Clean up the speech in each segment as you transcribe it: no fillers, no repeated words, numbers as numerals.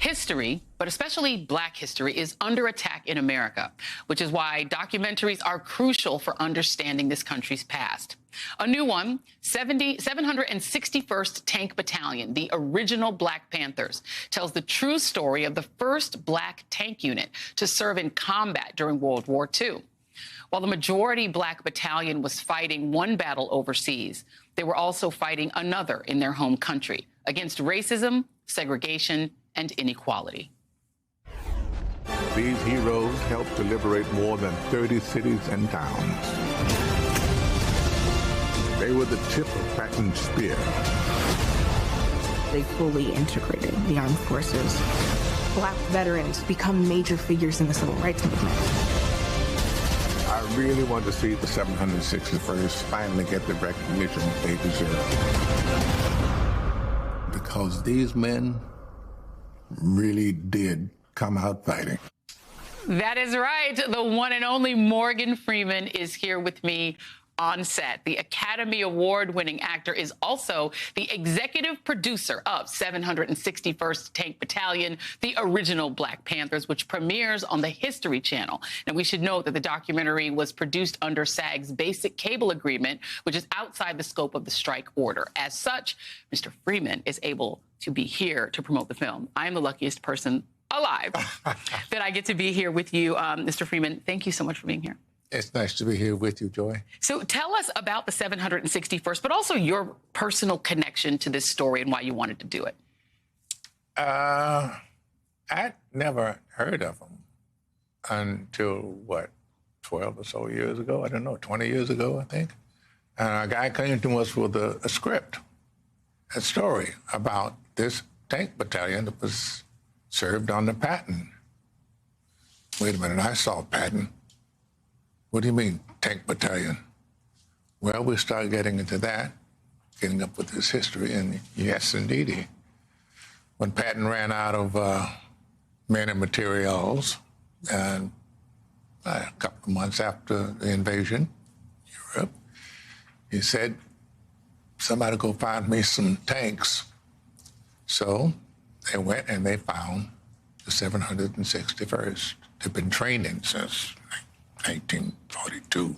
History, but especially Black history, is under attack in America, which is why documentaries are crucial for understanding this country's past. A new one, 761st Tank Battalion, the original Black Panthers, tells the true story of the first Black tank unit to serve in combat during World War II. While the majority Black battalion was fighting one battle overseas, they were also fighting another in their home country against racism, segregation, and inequality. These heroes helped to liberate more than 30 cities and towns. They were the tip of Patton's spear. They fully integrated the armed forces. Black veterans become major figures in the civil rights movement. I really want to see the 761st finally get the recognition they deserve. Because these men really did come out fighting. That is right. The one and only Morgan Freeman is here with me on set. The Academy Award-winning actor is also the executive producer of 761st Tank Battalion, the original Black Panthers, which premieres on the History Channel. Now, we should note that the documentary was produced under SAG's basic cable agreement, which is outside the scope of the strike order. As such, Mr. Freeman is able to be here to promote the film. I am the luckiest person alive that I get to be here with you. Mr. Freeman, thank you so much for being here. It's nice to be here with you, Joy. So tell us about the 761st, but also your personal connection to this story and why you wanted to do it. I'd never heard of them until, 12 or so years ago? I don't know, 20 years ago, I think. And a guy came to us with a script, a story about this tank battalion that was served under Patton. Wait a minute, I saw Patton. What do you mean, tank battalion? Well, we started getting into that, getting up with his history, and yes, indeedy. When Patton ran out of men and materials, and a couple of months after the invasion, Europe, he said, somebody go find me some tanks. So they went and they found the 761st. They've been training since 1942.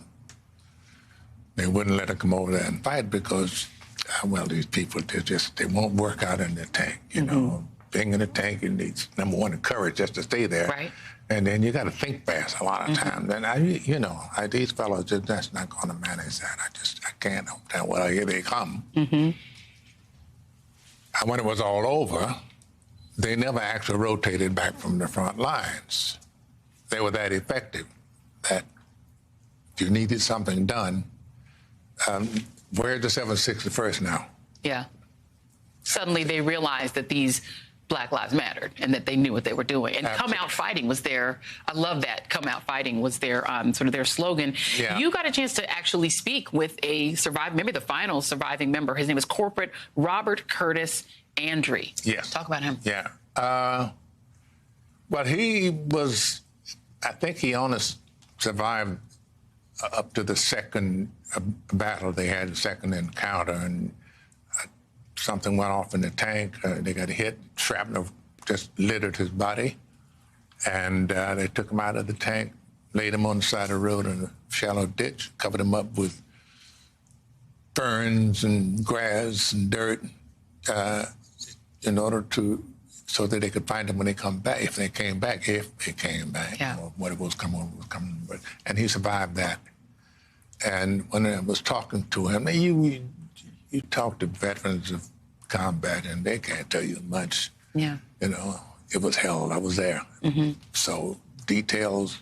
They wouldn't let her come over there and fight because, these people, they won't work out in the tank, you know. Being in the tank, you need, number one, the courage just to stay there. Right. And then you got to think fast a lot of times. And these fellows, that's not going to manage that. I can't understand. Well, here they come. And when it was all over, they never actually rotated back from the front lines. They were that effective that if you needed something done, where's the 761st now? Yeah. Suddenly they realized that these Black lives mattered and that they knew what they were doing. And Absolutely. Come out fighting was their, I love that, come out fighting was their sort of their slogan. Yeah. You got a chance to actually speak with a maybe the final surviving member. His name is Corporal Robert Curtis Andre. Yes. Talk about him. Yeah. Well, he was, I think he only survived up to the second battle they had, the second encounter, and something went off in the tank. They got hit, shrapnel just littered his body, and they took him out of the tank, laid him on the side of the road in a shallow ditch, covered him up with ferns and grass and dirt in order so that they could find him when they come back, if they came back, yeah. Or what it was coming. And he survived that. And when I was talking to him, you talk to veterans of combat, and they can't tell you much. Yeah. You know, it was hell. I was there. So details,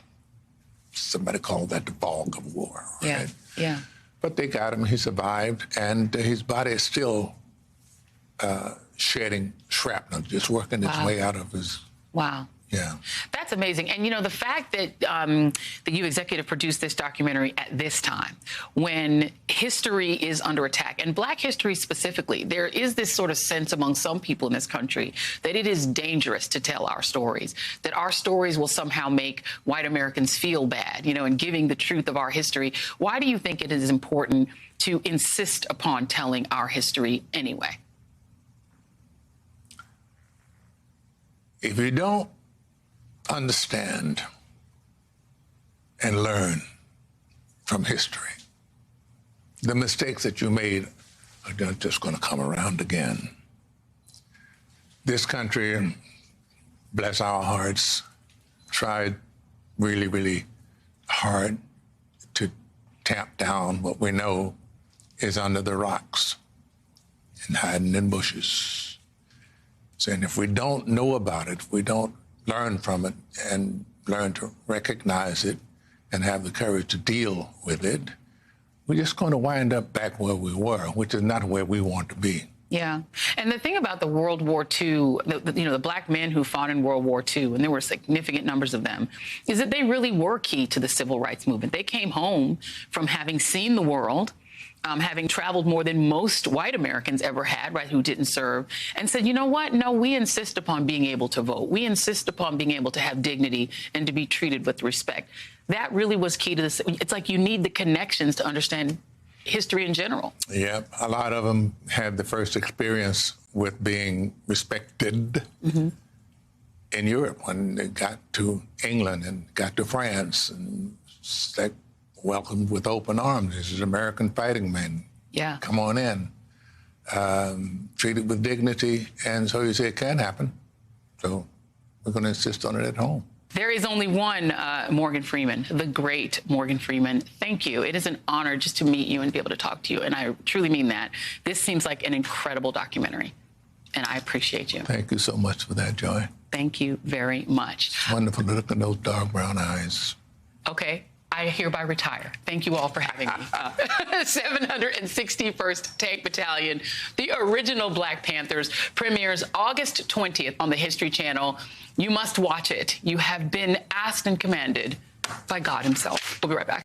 somebody called that the fog of war. Yeah. Right? Yeah. But they got him. He survived, and his body is still shedding shrapnel, just working its way out of his. Wow. Yeah. That's amazing. And, the fact that that you executive produced this documentary at this time, when history is under attack, and Black history specifically, there is this sort of sense among some people in this country that it is dangerous to tell our stories, that our stories will somehow make white Americans feel bad, in giving the truth of our history. Why do you think it is important to insist upon telling our history anyway? If you don't understand and learn from history, the mistakes that you made are just going to come around again. This country, bless our hearts, tried really, really hard to tamp down what we know is under the rocks and hiding in bushes. Saying if we don't know about it, if we don't learn from it and learn to recognize it and have the courage to deal with it, we're just going to wind up back where we were, which is not where we want to be. Yeah. And the thing about the World War II, the black men who fought in World War II, and there were significant numbers of them, is that they really were key to the civil rights movement. They came home from having seen the world, having traveled more than most white Americans ever had, right, who didn't serve, and said, you know what? No, we insist upon being able to vote. We insist upon being able to have dignity and to be treated with respect. That really was key to this. It's like you need the connections to understand history in general. Yeah, a lot of them had the first experience with being respected in Europe when they got to England and got to France and welcomed with open arms. This is American fighting men. Yeah. Come on in. Treated with dignity. And so you say it can happen. So we're going to insist on it at home. There is only one Morgan Freeman, the great Morgan Freeman. Thank you. It is an honor just to meet you and be able to talk to you. And I truly mean that. This seems like an incredible documentary. And I appreciate you. Thank you so much for that, Joy. Thank you very much. It's wonderful to look in those dark brown eyes. Okay. I hereby retire. Thank you all for having me. 761st Tank Battalion, the original Black Panthers, premieres August 20th on the History Channel. You must watch it. You have been asked and commanded by God himself. We'll be right back.